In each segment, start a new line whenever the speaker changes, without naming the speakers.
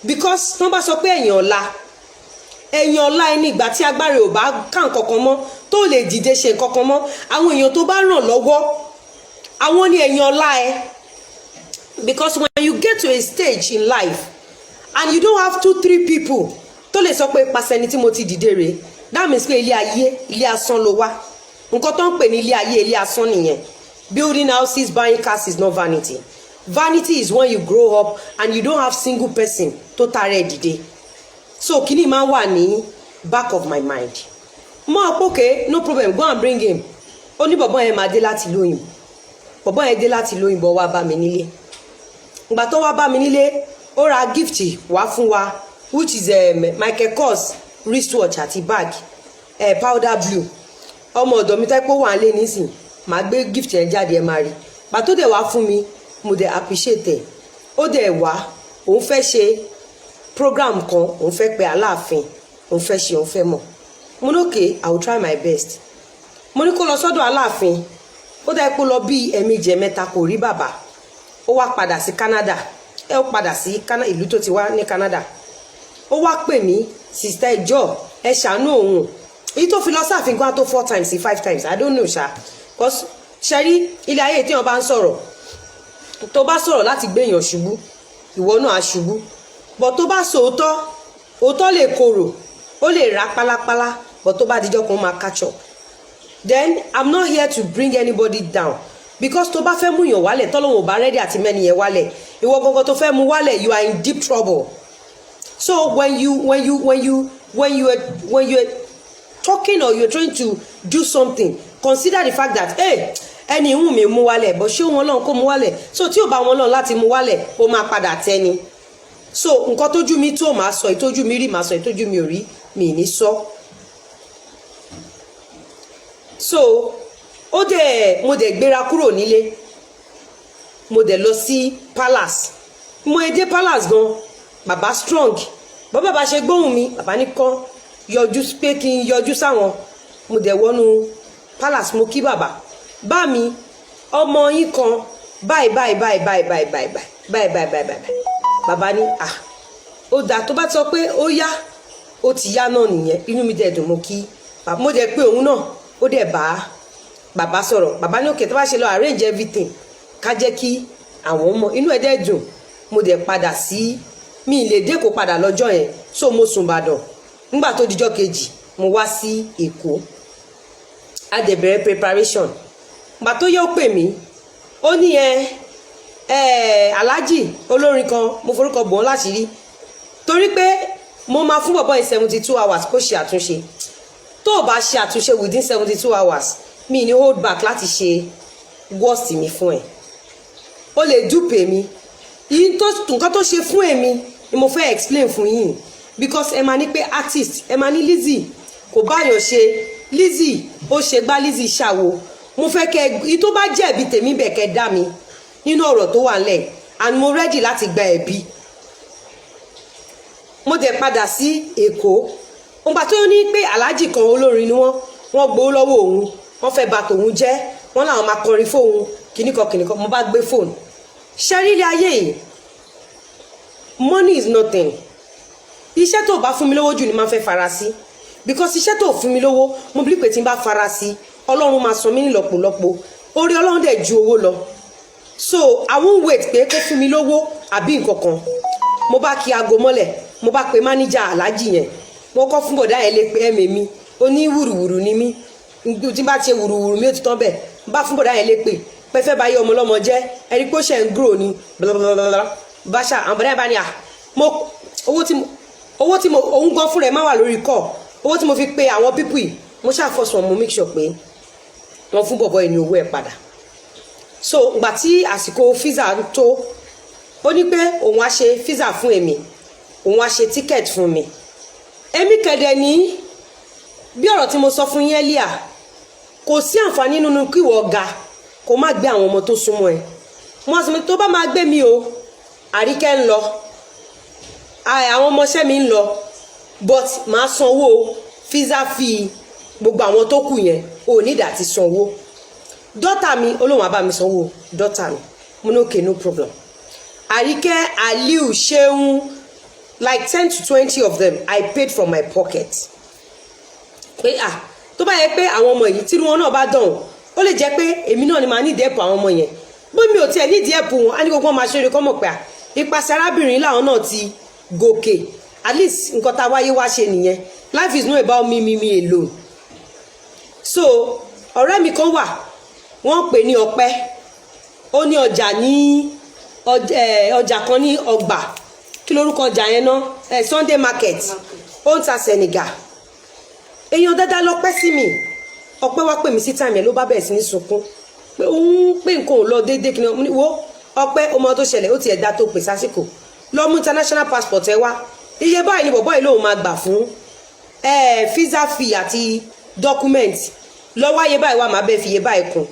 because tán bá sọ pé ẹ̀yìn ọ̀la ẹni ìgbà tí agbára ò bá ká nǹkankan mọ́ tó lè dìde ṣe nǹkankan mọ́ àwọn èèyàn tó bá ràn lọ́wọ́ àwọn ni ẹ̀yìn ọ̀la ẹ. Because when you get to a stage in life and you don't have 2-3 people tó lè sọ pé pàṣẹ ni tí mo ti dìde rèé, that means pé ilé ayé ilé asán ló wá. Nǹkan tó ń pè ní ilé ayé ilé asán nìyẹn. Building houses, buying cars is not vanity. Vanity is when you grow up and you don't have single person tó tara ẹ̀ dìde. So kíní máa wà ní back of my mind. Mo okay, no problem, go and bring him. Ó ní bọ̀bọ́ yẹn máa dé láti lóyìn. Bọ̀bọ́ yẹn dé láti lóyìn bọ̀ wá bá mi nílé. Ìgbà tó wá bá mi nílé, ó ra gift wá fún wa, which is Michael Kors wristwatch àti bag, powder blue. Ọmọ ọ̀dọ̀ mi tẹ́ pé wà lé nísìn, màá gbé gift yẹn jáde ẹ máa rí. Ìgbà tó dẹ̀ wá fún mi, mo dẹ̀ appreciate ẹ̀. Ó dẹ̀ wá, òun fẹ́ ṣe program kan, òun fẹ́ pe Aláàfin, òun fẹ́ ṣe, òun fẹ́ mọ̀. Mo ní okay, I will try my best. Mo ní kó lọ sọ́dọ̀ Aláàfin, ó dẹ̀ kó lọ bí ẹ̀ẹ̀mejì mẹ́ta kò rí bàbá. Ó wá padà sí Canada, ó padà sí ìlú tó ti wá ní Canada. Ó wá pè mí, sister ẹjọ́ ẹ ṣàánú òun. Èyí tó fi lọ sáàfin gan tó 4 times 5 times, I don't know ṣá. Because ṣẹ́rí ilé ayé tí wọ́n bá ń sọ̀rọ̀, tó bá sọ̀rọ̀ láti gbé èèyàn ṣubú, ìwọ náà á ṣubú. But tó bá sọ òótọ́ lè korò, ó lè ra pálápálá, but tó bá dijọ́ kan máa catch up. Then I'm not here to bring anybody down. Because tó bá fẹ́ mú yàn wálẹ̀ tọ́lọ́run ò bá ready àti mẹ́ni yẹn wálẹ̀, ìwọ gangan tó fẹ́ mú wálẹ̀, you are in deep trouble. So when you are talking or you're trying to do something, consider the fact that ẹni ìhùn mi mú wálẹ̀, but ṣé wọn lọ́n kó mú wálẹ̀? So tí ò bá wọn lọ́n láti mú wálẹ̀, ó máa padà tẹ́ni. So nǹkan tójú mi tó máa sọ, ìtójú mi rí máa sọ, ìtójú mi ò rí mi ní sọ. So mo dẹ̀ gbéra kúrò nílé, mo dẹ̀ lọ sí palace. Mo dé palace gan, bàbá strong. Bàbá bá ṣe gbóhùn mi, bàbá ní kán yọjú pé kí n yọjú sáwọn. Mo dẹ̀ wọnú palace, mo kí bàbá. Bá mi, ọmọ yín kan báyìí. Bàbá ní ó dà tó bá sọ pé ó yá, ó ti yá náà nìyẹn. Inú mi dẹ̀ dùn, mo kí bàbá. Mo dẹ̀ pé òun náà, ó dẹ̀ bá bàbá sọ̀rọ̀. Bàbá ní okay tó bá ṣe lọ arrange everything ká jẹ́ kí àwọn ọmọ inú ẹ̀ dẹ̀ dùn. Mo dẹ̀ padà sí mi lè dé kó padà lọ́jọ́ yẹn, so mo sùn Ìbàdàn. Nígbà tó dijọ́ kejì mo wá sí Èkó, a dẹ̀ bẹ̀rẹ̀ preparation. Ìgbà tó yẹ ó pè mí, ó ní Alhaji olórin kan mo forúkọ bò ó láṣìírí torí pé mo máa fún bọ̀bọ̀ 72 hours kó ṣe àtúnṣe. Tó o bá ṣe àtúnṣe within 72 hours mi ní hold back láti ṣe worst mi fún ẹ. O lè dúpẹ́ mi, nǹkan tó ṣe fún èmi ni mo fẹ́ explain fún yín, because ẹ máa ní pé artist, ẹ máa ní Lizzy kò báyọ̀ ṣe, Lizzy ó ṣe gbá, Lizzy ṣàwo. Mo fẹ́ kẹ́ tó bá jẹ̀bi tèmi bẹ̀ kẹ́ dá mi nínú ọ̀rọ̀ tó wà lẹ̀, and mo ready láti gba ẹ̀bi. Mo dẹ̀ padà sí Èkó. Nígbà tó ní pé Alhaji kan olórin ni wọ́n gbowó lọ́wọ́ òun, wọ́n fẹ́ bà tòun jẹ́, wọ́n làwọn máa kọrin fóun kìnnìkan. Mo bá gbé fóònù. Ṣẹ́rí ilé ayé yìí, money is nothing. Iṣẹ́ tó bá fún mi lówó jù ni máa fẹ́ fara sí, because iṣẹ́ tó fún mi lówó mo bí pé tí n bá fara sí Ọlọ́run máa san mí ní lọ́pọ̀lọpọ̀. Orí Ọlọ́run dẹ̀ ju owó lọ. So I won't wait pé kó fún mi lówó àbí nǹkan kan. Mo bá kí aago mọ́lẹ̀, mo bá pe manager Alhaji yẹn, mo kọ́ fún bọ̀dá yẹn lé pé ẹ̀mí mi ó ní wùrùwùrù ni mí, tí n bá ṣe wùrùwùrù mi ó ti tán bẹ́ẹ̀. Mo bá fún bọ̀dá yẹn lé pé pẹ́fẹ́ bá yé ọmọ lọ́mọ jẹ́, ẹni pé ó ṣe ń grow ni báṣà. Àwọn bọ̀dá yẹn bá ní owó tí mo òun gan fúnra ẹ̀ máa wà lórí kọ́, owó tí mo fi pe àwọn pípù yìí mo ṣàfọ̀sùn, mo make sure pé wọ́n fún bọ̀bọ̀ ẹni owó ẹ̀ padà. So ìgbà tí àsìkò visa tó, ó ní pé òun á ṣe visa fún èmi, òun á ṣe ticket fún mi. Èmi kẹ̀dẹ̀ ní bí ọ̀rọ̀ tí mo sọ fún yín earlier, kò sí àǹfààní nínú kí ìwọ ga kó má gbé àwọn ọmọ tó súnmọ́ ẹ. Mo sọ pé tó bá máa gbé mi o, Àríkẹ́ ń lọ, àwọn ọmọọṣẹ́ mi ń lọ, but máa sanwó visa fee gbogbo àwọn tó kù yẹn, ò ní ìdá ti sanwó. Dọ́tà mi olóhùn àbá mi sanwó dọ́tà mi, mo ní okay no problem. Àríkẹ́, Aliu, Ṣeun, like 10 to 20 of them I paid from my pocket. Pé tó bá yẹ pé àwọn ọmọ yìí tí wọn náà bá dán ó lè jẹ́ pé èmi náà ni màá ní ìdẹ́pù àwọn ọmọ yẹn bó mi ò tiẹ̀ ní ìdẹ́pù wọn á ní gbogbo máa ṣeré kọ́mọ̀ pé ipasẹ̀ arábìnrin làwọn náà ti gòkè at least nǹkan tá a wáyé wá ṣe nìyẹn. Life is not about me alone. So ọ̀rẹ́ mi kan wà wọ́n pè ní Ọpẹ́ ó ní ọjà kan ní Ọgbà kí lórúkọ ọjà yẹn náà Sunday market ó ń ta Senegal. Èèyàn dáadáa lọ́pẹ́ sí mi Ọpẹ́ wá pè mí sí time yẹn ló bá bẹ̀rẹ̀ sí ní sunkún pé òun pé nǹkan ò lọ déédéé kí ni wo Ọpẹ́ ọmọ tó ṣẹlẹ̀ ó ti ẹ̀dá tó pè sásìkò lọ mú international passport ẹ wá iye báyìí ni bọ̀bọ́ yìí lòun máa gbà fún visa fee àti document lọ́wọ́ ayé báyìí wà máa bẹ́ẹ̀ fi iye báyìí kún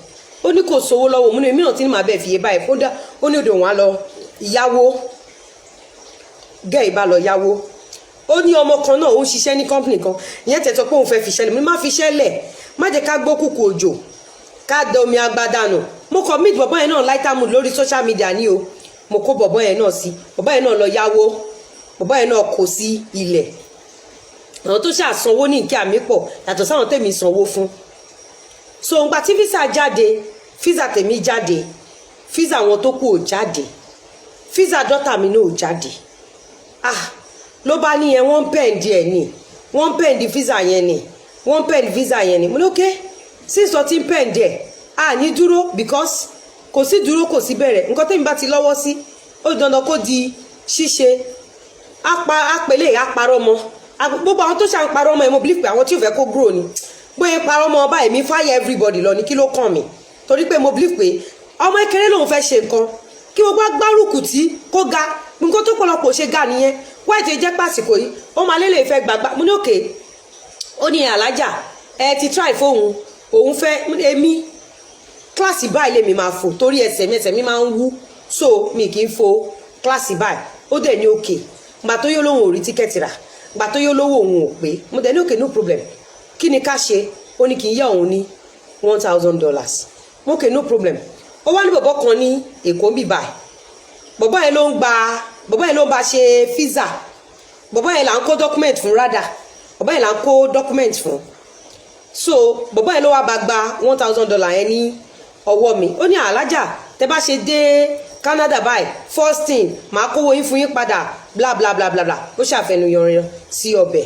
ó ní kò sówó lọ́wọ́ òun ní mìíràn tí ní máa bẹ́ẹ̀ fi iye báyìí kún ó ní odò wọn á lọ yáwó gẹ́ ìbá lọ yáwó ó ní ọmọ kan náà ó ń ṣiṣẹ́ ní company kan ìyẹn tẹ̀tọ́ pé òun fẹ́ fi ṣẹlẹ̀ mo má fi ṣẹlẹ̀ má jẹ́ ká gbókùkù òjò ká da omi agbádànù mo kọ meet bọ̀bọ́ yẹn náà lighter mood lórí social media ní o mo kó bọ̀bọ́ yẹn náà sí bọ̀bọ́ yẹn náà lọ yáwó bọ̀bọ́ yẹn náà kó sí ilẹ̀ àwọn tó ṣàsanwó ní ìkẹ́ àmì pọ̀ yàtọ̀ sáwọn tèmi sanwó fún so ngbà tí visa jáde visa tèmi jáde visa àwọn tó kù ò jáde visa dọ́tà mi náà ò jáde ló bá ní yẹn wọ́n pẹ́ǹdì ẹ̀ ni wọ́n pẹ́ǹdì visa yẹn ni wọ́n pẹ́ǹdì visa yẹn ni mo ní okay since ọtí ń pẹ́ǹdì ẹ̀ ní dúró because kò sí dúró kò sí bẹ̀rẹ̀ nǹkan tèmi bá ti lọ́wọ́ sí ó dandan kó di ṣíṣe apẹ̀lẹ̀ àparọ́ mọ́ gbogbo àwọn tó ṣàn parọ́ mọ́ ẹ mo believe pé àwọn tí ò fẹ́ kó grow ni bóyá parọ́ mọ́ ọba èmi fire everybody lọ ní kí ló kàn mí torí pé mo believe pé ọmọ kékeré lòun fẹ́ ṣe nǹkan kí gbogbo agbárùkù tí kó ga nǹkan tó pọ̀lọpọ̀ ṣe ga nìyẹn wáyé tó jẹ́ pàṣípò yìí ó máa lélẹ̀ ìfẹ́ gbàgbà mo ní òkè ó ní alájà ẹ ti try fóun òun fẹ́ èmi kíláàsì báyìí lèmi máa fò torí ẹsẹ̀ mi máa ń wú so mi kì í fò kíláàsì báyìí ó dẹ̀ ní òkè gbà tó yó lóhùn ò rí tíkẹ́ẹ̀tì rà gbà tó yó lówó òun ò pé mo dẹ̀ ní òkè no problem kí ni ká ṣe ó ní kí n yá òun ní $1,000 mo kè no problem ó wá ní bọ̀bọ̀ kan ní Èkó ń bì báyìí bọ̀bọ̀ yẹn ló ń bá ṣe visa bọ̀bọ̀ yẹn là ń kó document fún rádà bọ̀bọ̀ yẹn là ń kó document fún so bọ̀bọ̀ yẹn ló wá bá gba $1,000 yẹn ní ọwọ́ mi ó ní alájà tẹ bá ṣe dé Canada báyìí first thing màá kówó yín fún yín padà bla bla bla bla bla ó ṣàfẹnuyọrin sí ọbẹ̀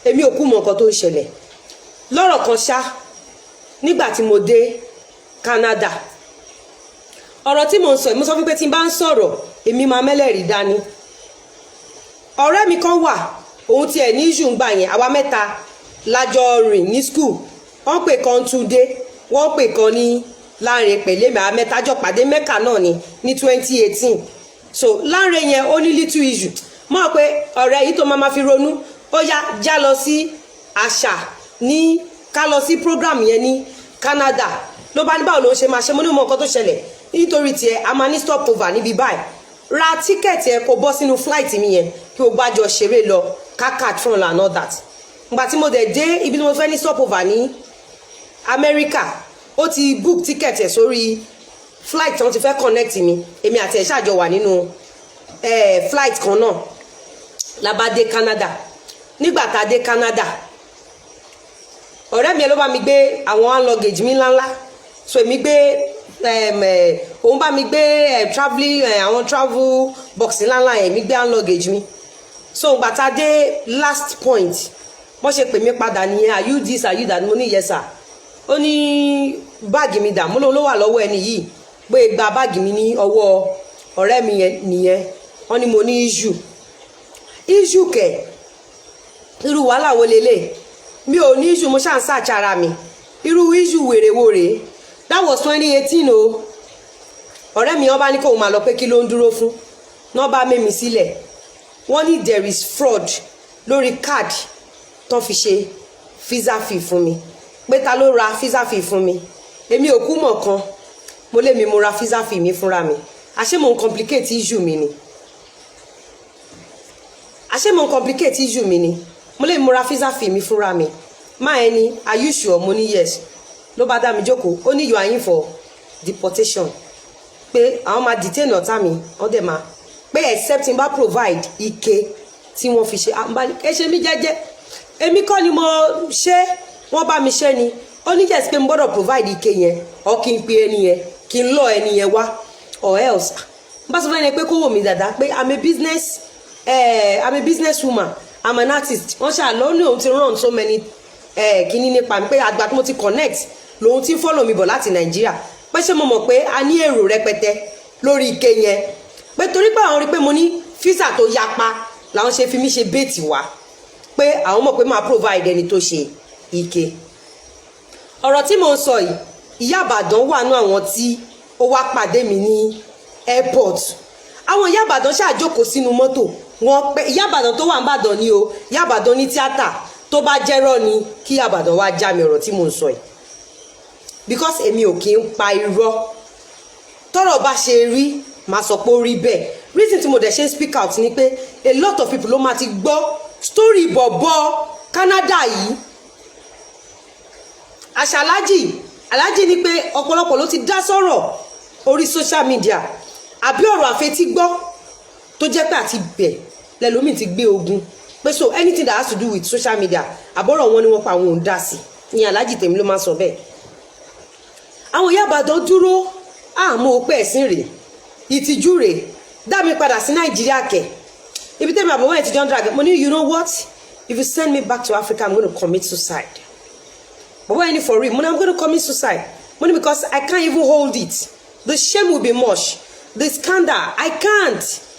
èmi ò kú mọ nǹkan tó ń ṣẹlẹ̀ lọ́rọ̀ kan ṣá nígbà tí mo dé Canada ọ̀rọ̀ tí mo ń sọ mo sọ fún pé tí n bá ń sọ̀rọ̀ èmi máa mẹ́lẹ̀rí dání ọ̀rẹ́ mi kan wà òun tiẹ̀ ní ìṣù ń gbà yẹn àwa mẹ́ta lájọ rìn ní school wọ́n pè kan Túndé wọ́n pè kan ní Láńre pẹ̀lẹ́ mi àwọn mẹ́ta jọ pàdé Mẹ́kà náà ní 2018 so Láńre yẹn ó ní little issue mọ̀ pé ọ̀rẹ́ yìí tó máa fi ronú ó yá já lọ sí àṣà ní ká lọ sí program yẹn ní Canada ló bá ní báwo ló ń ṣe máa ṣe mo ní mọ nǹkan tó ṣẹlẹ̀ nítorí tiẹ̀ a máa ní stop over níbi báyìí ra tíkẹ́ẹ̀tì ẹ kó bọ́ sínú flight mi yẹn kí o bá jọ ṣeré lọ kákàt fún and all that ìgbà tí mo dẹ̀ dé ibi tí mo fẹ́ ní stop over ní America ó ti book tíkẹ́ẹ̀tì ẹ̀ sórí flight tí wọ́n ti fẹ́ connect mi èmi àti ẹ̀ ṣàjọ wà nínú flight kan náà la bá dé Canada nígbà tá a dé Canada ọ̀rẹ́ mi ló bá mi gbé àwọn hand luggage mi ńláńlá so èmi gbé òun bá mi gbé traveling àwọn travel box ńláńlá yẹn mi gbé hand luggage mi so ìgbà tá a dé last point wọ́n ṣe pè mí padà nìyẹn are you this are you that mo ní yes sir ó ní báàgì mi dà mo ló wà lọ́wọ́ ẹni yìí pé gba báàgì mi ní ọwọ́ ọ̀rẹ́ mi nìyẹn wọ́n ní mo ní issue kẹ̀ irú wàhálà wo lélẹ̀ mi ò ní issue mo ṣáà ń search ara mi irú issue wèrèwò rèé that was 2018 o ọ̀rẹ́ mi wọ́n bá ní kó o máa lọ pé kí ló ń dúró fún náà bá mẹ́mi sílẹ̀ wọ́n ní there is fraud lórí card tó fi ṣe visa fee fún mi pé ta ló ra visa fee fún mi èmi ò kú mọ̀ kan mo lé mi mo ra visa fee mi fúnra mi àṣé mo ń complicate issue mi ni mo lè múra visa fee mi fúnra mi máa ẹni are you sure mo ní yes ló bá dá mi jókòó ó ní you are in for deportation pé àwọn máa detain ọ̀tá mi wọ́n dẹ̀ máa pé except n bá provide ike tí wọ́n fi ṣe ẹ ṣe mí jẹ́jẹ́ èmi kọ́ ni mo ṣe wọ́n bá mi ṣe ni ó ní jẹ́ pé mo gbọ́dọ̀ provide ike yẹn or kí n pe ẹni yẹn kí n lọ ẹni yẹn wá or else bá sọ fún ẹni pé kó wò mí dáadáa pé I'm a business woman, I'm an artist wọ́n ṣàlọ́ ní òun ti run so many kíní nípa mi pé àgbà tí mo ti connect lòun ti follow mi bọ̀ láti Nàìjíríà pé ṣé mo mọ̀ pé a ní èrò rẹpẹtẹ lórí ike yẹn pé torí pé àwọn rí pé mo ní físà tó yapa làwọn ṣe fi mí ṣe béètì wá pé àwọn mọ̀ pé máa provide ẹni tó ṣe ike. ọ̀rọ̀ tí mo ń sọ yìí ìyá Ìbàdàn wà nú àwọn tí ó wá pàdé mi ní airport. àwọn ìyá Ìbàdàn ṣàjókòó sínú mọ́tò wọn pé ìyá Ìbàdàn tó wà ní Ìbàdàn ni o ìyá Ìbàdàn ní tíátà tó bá jẹ́rọ́ ni kí ìyá Ìbàdàn wá já mi ọ̀rọ̀ tí mo ń sọ yìí because èmi ò kí ń pa irọ́ tọ́rọ̀ bá ṣe rí màá sọ pé ó rí bẹ́ẹ̀ reason tí mo dẹ̀ ṣe ń speak out ni pé a lot of people ló máa ti gbọ́ story bọ̀bọ̀ Canada yìí àṣà alájì ni pé ọ̀pọ̀lọpọ̀ ló ti dá sọ̀rọ̀ orí social media àbí ọ̀rọ̀ àfetígbọ́ tó jẹ́ pé àti bẹ̀ lẹ́lómi ti gbé ogun pé so anything that has to do with social media àbọ̀rọ̀ wọn ni wọ́n pa àwọn òun dá sí ní alájì tèmi ló máa sọ bẹ́ẹ̀. àwọn ìyá Ìbàdàn dúró àmọ́ òpẹ́ ẹ̀sìn rèé ìtìjú rèé dá mi padà sí Nàìjíríà kẹ̀ ibi tẹ́mi àbọ̀wọ́ ẹ̀ ti jọ́ ń drag mo ní you know what if you send me back to Africa I'm going to commit suicide. But when for real, I'm going to commit suicide. Money because I can't even hold it. The shame will be much. The scandal, I can't.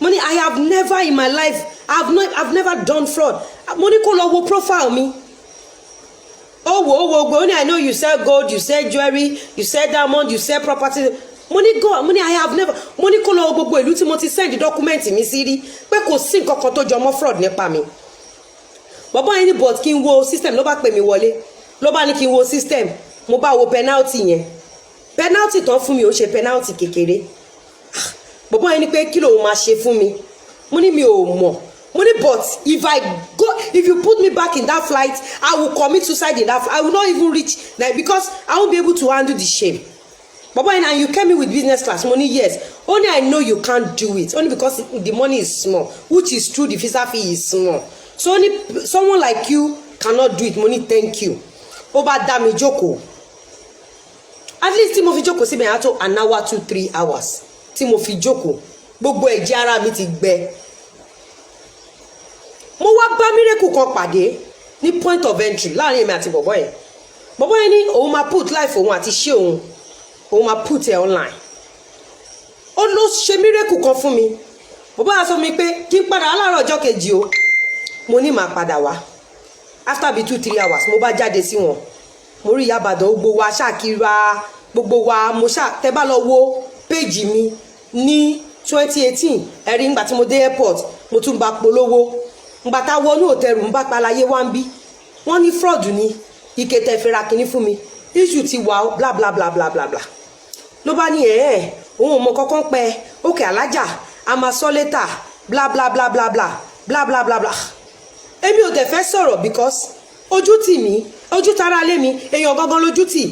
Money, I have never in my life, I've never done fraud. Money will profile me. Oh, only I know you sell gold, you sell jewelry, you sell diamond, you sell property. Money go, money I have never. Money call over go. Ìlú tí mo ti send the document mi sí rí. Pé kò sí nǹkan tó jọ mọ́ fraud nípa mi. Bàbá yẹn ní but kí n wo system ló bá pè mí wọlé. Ló bá ní kí n wo system mo bá wo penalty yẹn penalty tán fún mi ó ṣe penalty kékeré bọ̀bọ́ yẹn ní pé kí ló máa ṣe fún mi mo ní mi ò mọ̀ mo ní but if you put me back in that flight I will commit suicide in that I will not even reach like because I won't be able to handle the shame bọ̀bọ́ yẹn and you came in with business class mo ní yes only I know you can't do it only because the money is small which is true the visa fee is small so only someone like you cannot do it mo ní thank you. Ó bá dá mi jókòó at least tí mo fi jókòó síbẹ̀ yẹn tó an hour 2-3 hours tí mo fi jókòó gbogbo ẹ̀jẹ̀ ara mi ti gbẹ mo wá bá miracle kan pàdé ní point of entry láàrin èmi àti bọ̀bọ̀ yẹn ní òun máa put life òun àti ṣé òun máa put ẹ̀ online ó ló ṣe miracle kan fún mi bọ̀bọ̀ yẹn sọ mi pé kí n padà aláàárọ̀ ọjọ́ kejì o mo ní màá padà wá after be 2-3 hours mo bá jáde sí wọn mo rí Ìyá Ìbàdàn gbogbo wa ṣàkíra gbogbo wa mo tẹ́ bá lọ wo péjì mi ní 2018 ẹ̀rí ńgbà tí mo dé airport mo tún bá polówó ńgbà tá wọnú òtẹ́rù ń bá palayé wá ń bí wọ́n ní fraud ní ike tẹ́ fẹ́ ra kinní fún mi issue ti wà bla bla bla bla bla bla ló bá ní òun ò mọ kankan pẹ́ òkè alájà a máa sọ létà bla bla bla bla bla bla bla bla bla èmi ò tẹ̀ fẹ́ sọ̀rọ̀ because ojú tì mí ojú tara lé mi èèyàn gangan lójú tì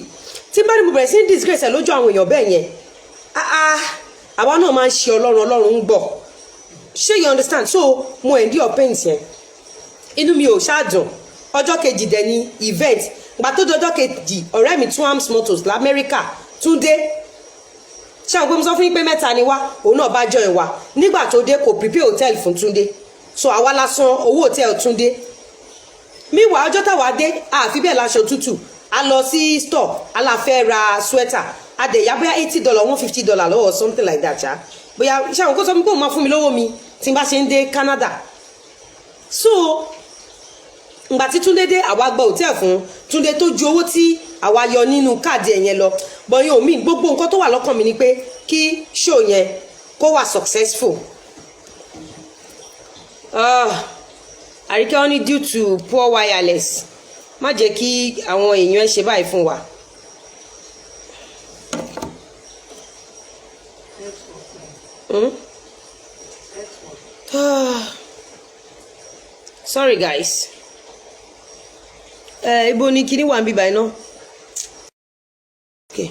tí bá ní mo bẹ̀rẹ̀ sí ní disgrace ẹ̀ lójú àwọn èèyàn bẹ́ẹ̀ yẹn àwa náà máa ń ṣe ọlọ́run ń gbọ́ ṣé you understand so mo endure pains yẹn inú mi ò ṣáàdùn ọjọ́ kejì dẹ̀ ni event gbà tó dọjọ́ kejì ọ̀rẹ́ mi Twams Motors lamẹ́ríkà Túndé ṣé àwọn pé mo sọ fún yín pé mẹ́ta ni wá òun náà bá join wa nígbà tó dé kò prepare hotel fún Túndé so àwa la san owó hotel Túndé meanwhile ọjọ́ táwa dé àfi bẹ́ẹ̀ láṣọ tútù a lọ sí store a la fẹ́ ra sweater a dẹ̀ yá bóyá $80 $150 lọ́wọ́ something like that ṣá bóyá ṣé àwọn kó sọ pé òun máa fún mi lówó mi tí n bá ṣe ń dé Canada so ngbà tí Túndé dé àwa gba hotel fún Túndé tó ju owó tí àwa yọ nínú káàdì ẹ̀yẹn lọ bọ́yìn omi gbogbo nǹkan tó wà lọ́kàn mi ni pé kí show yẹn kó wà successful. Àríkẹ́ wọn ní due to poor wireless má jẹ́ kí àwọn èèyàn ẹ ṣe báyìí fún wa. Sorry guys. Ibo ni kíní wà ń bí báyìí náà. Okay.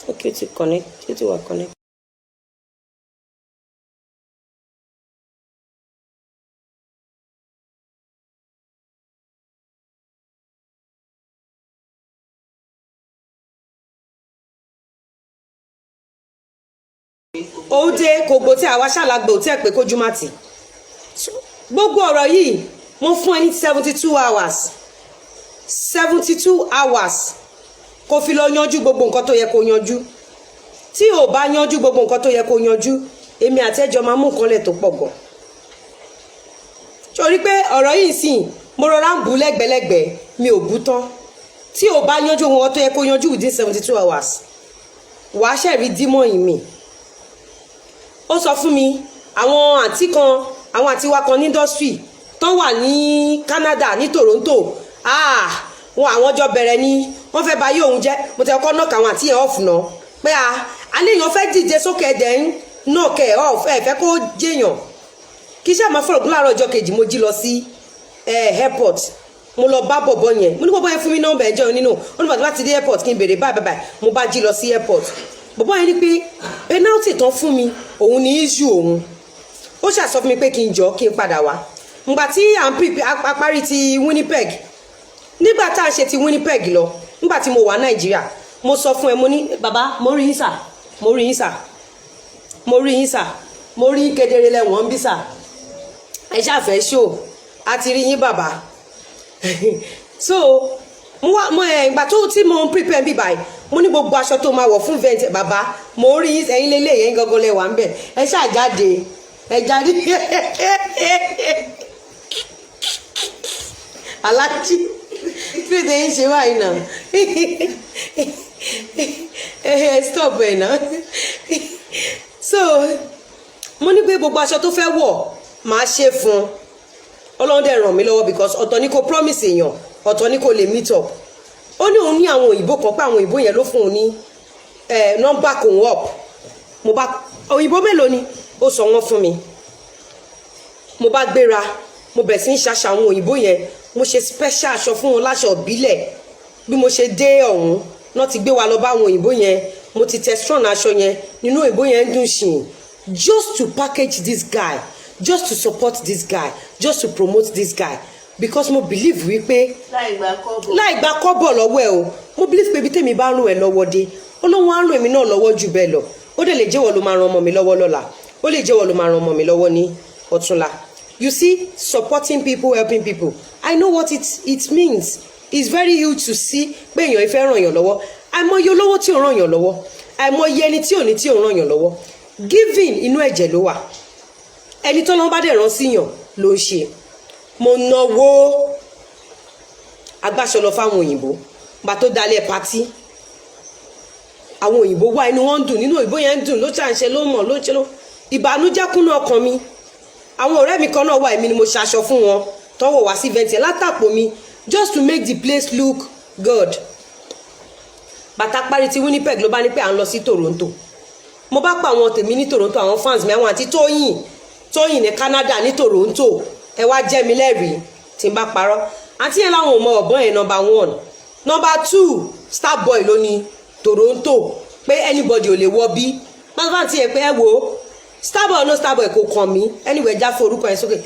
Okay, to connect. It will connect. Ó dé kògbó tí àwa ṣàlàgbò tí ẹ pé kójú má tì. Gbogbo ọ̀rọ̀ yìí mo fún ẹ ní 72 hours. 72 hours. Kó fi lọ yanjú gbogbo nǹkan tó yẹ kó yanjú. Tí ò bá yanjú gbogbo nǹkan tó yẹ kó yanjú, èmi àti ẹjọ́ máa mú nǹkan lẹ̀ tó pọ̀ gan. Torí pé ọ̀rọ̀ yìí sìn mo rọra ń bù lẹ́gbẹ̀lẹ́gbẹ̀ mi ò bú tán. Tí ò bá yanjú nǹkan tó yẹ kó yanjú within 72 hours. Wàá ṣẹ̀rí dímọ̀ yìí mi. Ó sọ fún mi àwọn àǹtí kan àwọn àǹtí wa kan ní industry tán wà ní Canada ní Toronto wọn àwọn jọ bẹ̀rẹ̀ ni wọ́n fẹ́ bà yé òun jẹ́ mo tẹ́ ọkọ́ knock àwọn àǹtí yẹn off náà pé àléèyàn fẹ́ dìde sókè ẹ̀dẹ̀ ń knock ẹ̀ off ẹ̀ fẹ́ kó jẹ́yàn kí iṣẹ́ àmọ́ fọ̀rọ̀ gúnláàrọ̀ ọjọ́ kejì mo jí lọ sí airport mo lọ bá bọ̀bọ̀ yẹn mo ní bọ̀bọ̀ yẹn fún mi nọ́mbà ẹ̀jẹ̀ nínú ó ní bàtà láti dé airport kí n béèrè báyìí mo bá jí lọ sí airport bọ̀bọ̀ yẹn ní pé penalty tán fún mi òun ní issue òun ó ṣàsọ fún mi pé kí n jọ kí n padà wá ngbà tí à ń pè apárí ti Winnipeg nígbà tá à ń ṣe ti Winnipeg lọ nígbà tí mo wà Nàìjíríà mo sọ fún ẹ mo ní bàbá mo rí yín sà mo rí yín sà mo rí yín sà mo rí kedere lẹ́wọ̀n bí sà ẹ ṣàfẹ́ ṣó a ti rí yín bàbá so mo ìgbà tó tí mo ń prepare bí báyìí mo ní gbogbo aṣọ tó máa wọ̀ fún vent bàbá mo rí ẹ̀yin lélẹ̀ yẹn gangan lẹ́wà ń bẹ̀ ẹ ṣàjáde ẹ jáde aláàjì fídíò yìí ṣe báyìí náà stop ẹ̀ náà so mo ní pé gbogbo aṣọ tó fẹ́ wọ̀ máa ṣe fún Ọlọ́run dẹ̀ ràn mí lọ́wọ́ because ọ̀tọ̀ ni kò promise èèyàn ọ̀tọ̀ ni kò lè meet up ó ní òun ní àwọn òyìnbó kan pé àwọn òyìnbó yẹn ló fún òun ní nọ́mbà kò ń up mo bá òyìnbó mélòó ni ó sọ wọ́n fún mi mo bá gbéra mo bẹ̀ sí ń ṣaṣa àwọn òyìnbó yẹn mo ṣe special aṣọ fún wọn láṣọ ìbílẹ̀ bí mo ṣe dé ọ̀hún náà ti gbé wa lọ bá àwọn òyìnbó yẹn mo ti tẹ strong aṣọ yẹn nínú òyìnbó yẹn ń dùn ṣìn just to package this guy just to support this guy just to promote this guy because mo believe wípé láì gba kọ́bọ̀ lọ́wọ́ ẹ o mo believe pé ibi tèmi bá rún ẹ lọ́wọ́ dé Ọlọ́run á rún èmi náà lọ́wọ́ jù bẹ́ẹ̀ lọ ó dẹ̀ lè jẹ́wọ́ ló máa ran ọmọ mi lọ́wọ́ lọ́la ó lè jẹ́wọ́ ló máa ran ọmọ mi lọ́wọ́ ní ọ̀túnla. You see, supporting people, helping people, I know what it means. It's very huge to see pé èèyàn ìfẹ́ ràn yàn lọ́wọ́ àìmọye olówó tí ò ràn yàn lọ́wọ́ àìmọye ẹni tí ò ní tí ò ràn yàn lọ́wọ́ giving inú ẹ̀jẹ̀ ló wà ẹni tó lọ́n bá dẹ̀ rán síyàn ló ń ṣe. Mo náwó agbáṣọ lọ fáwọn òyìnbó bá tó dalẹ̀ pátí àwọn òyìnbó wá inú wọn ń dùn nínú òyìnbó yẹn ń dùn ló ṣàǹṣe ló mọ̀ ló ń ṣe ló ìbànújẹ́ kúnnú ọkàn mi. Àwọn ọ̀rẹ́ mi kan náà wà èmi ni mo ṣaṣọ fún wọn tọ́wọ́ wá sí event yẹn látàpọ̀ mi just to make the place look good. Bàtà parí ti Winnipeg ló bá ní pé à ń lọ sí Toronto mo bá pa àwọn tèmi ní Toronto àwọn fans mi àwọn àti Tóyìn ní Canada ní Toronto ẹ wá jẹ́ mi lẹ́rìí tí n bá parọ́ àti yẹn láwọn ò mọ ọ̀bọ̀n yẹn number 1 number 2 Starboy ló ní Toronto pé anybody ò lè wọ bí máa ti yẹ pé ẹ wo Starboy no Starboy kò kàn mí anyway já fún orúkọ yẹn sókè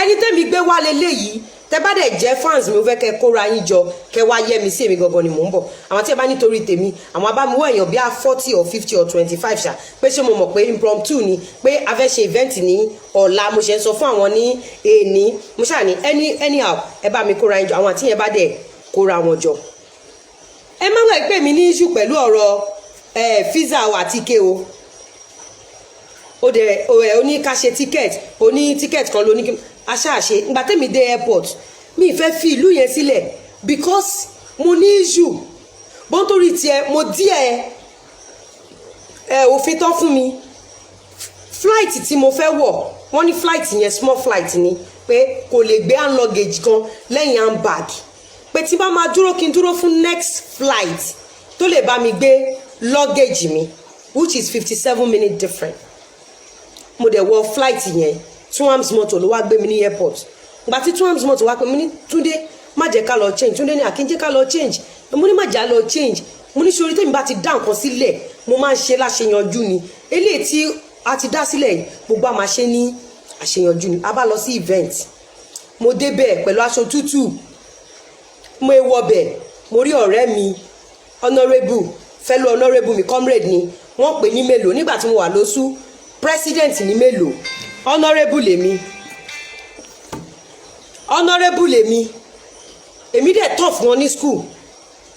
ẹni tẹ́mi gbé wá leléyìí tẹ́ bá dẹ̀ jẹ́ fans mi ó fẹ́ kẹ́ kóra yín jọ kẹ́ wá yẹ mi sí èmi gangan ni mò ń bọ̀ àwọn tí ẹ bá nítorí tèmi àwọn abámiwọ̀ èèyàn bíi 40 or 50 or 25 ṣá pé ṣé mo mọ̀ pé impromptu ni pé a fẹ́ ṣe event ní ọ̀la mo ṣe ń sọ fún àwọn ní èní mo ṣáà ní anyhow ẹ bá mi kóra yín jọ àwọn àti yẹn bá dẹ̀ kóra wọn jọ. Ẹ má wọ̀ pé mi ní issue pẹ̀lú ọ̀rọ̀ visa àti ike o ó dẹ̀ ó ní ká ṣe ticket ó ní ticket kan ló ní kí aṣáàṣe ìgbà tẹ́mi dé airport mi fẹ́ fi ìlú yẹn sílẹ̀ because mo ní issue bọ́n torí tiẹ̀ mo díẹ̀ òfin tán fún mi flight tí mo fẹ́ wọ̀ wọ́n ní flight yẹn small flight ni pé kò lè gbé hand luggage kan lẹ́yìn handbag pé tí bá máa dúró kí n dúró fún next flight tó lè bá mi gbé luggage mi which is 57 minutes different mo dẹ̀ wọ flight yẹn Twams motor ló wá gbé mi ní airport ìgbà tí Twams motor wá pé mi ní Túndé má jẹ́ ká lọ change Túndé ní àkínjẹ́ ká lọ change mo ní má jà lọ change mo ní sori tèmi bá ti dá nǹkan sílẹ̀ mo máa ń ṣe láṣeyanjú ni eléyìí tí a ti dá sílẹ̀ yìí gbogbo a máa ṣe ní àṣeyanjú ni. A bá lọ sí event mo débẹ̀ pẹ̀lú aṣọ tútù mo wọbẹ̀ mo rí ọ̀rẹ́ mi honourable fellow honourable mi comrade ni wọ́n pè ní mélòó nígbà tí mo wà lóṣù president ní mélòó honourable lèmi èmi dẹ̀ tọ̀ fún wọn ní school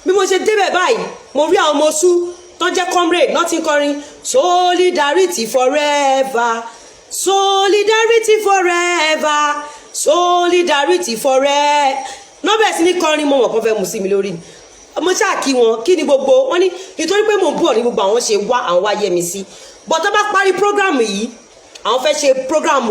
bí mo ṣe débẹ̀ báyìí mo rí àwọn ọmọ oṣù tó jẹ́ comrade náà ti ń kọrin solidarity forever solidarity forever solidarity forever nọ́bẹ̀ sí ní kọrin mo mọ̀ kán fẹ́ mú sí mi lórí mo ṣáà kí wọn kí ni gbogbo wọn ní nítorí pé mo ń bọ̀ ní gbogbo àwọn ṣe wá àwọn wá yẹ mi sí but tó bá parí program yìí àwọn fẹ́ ṣe program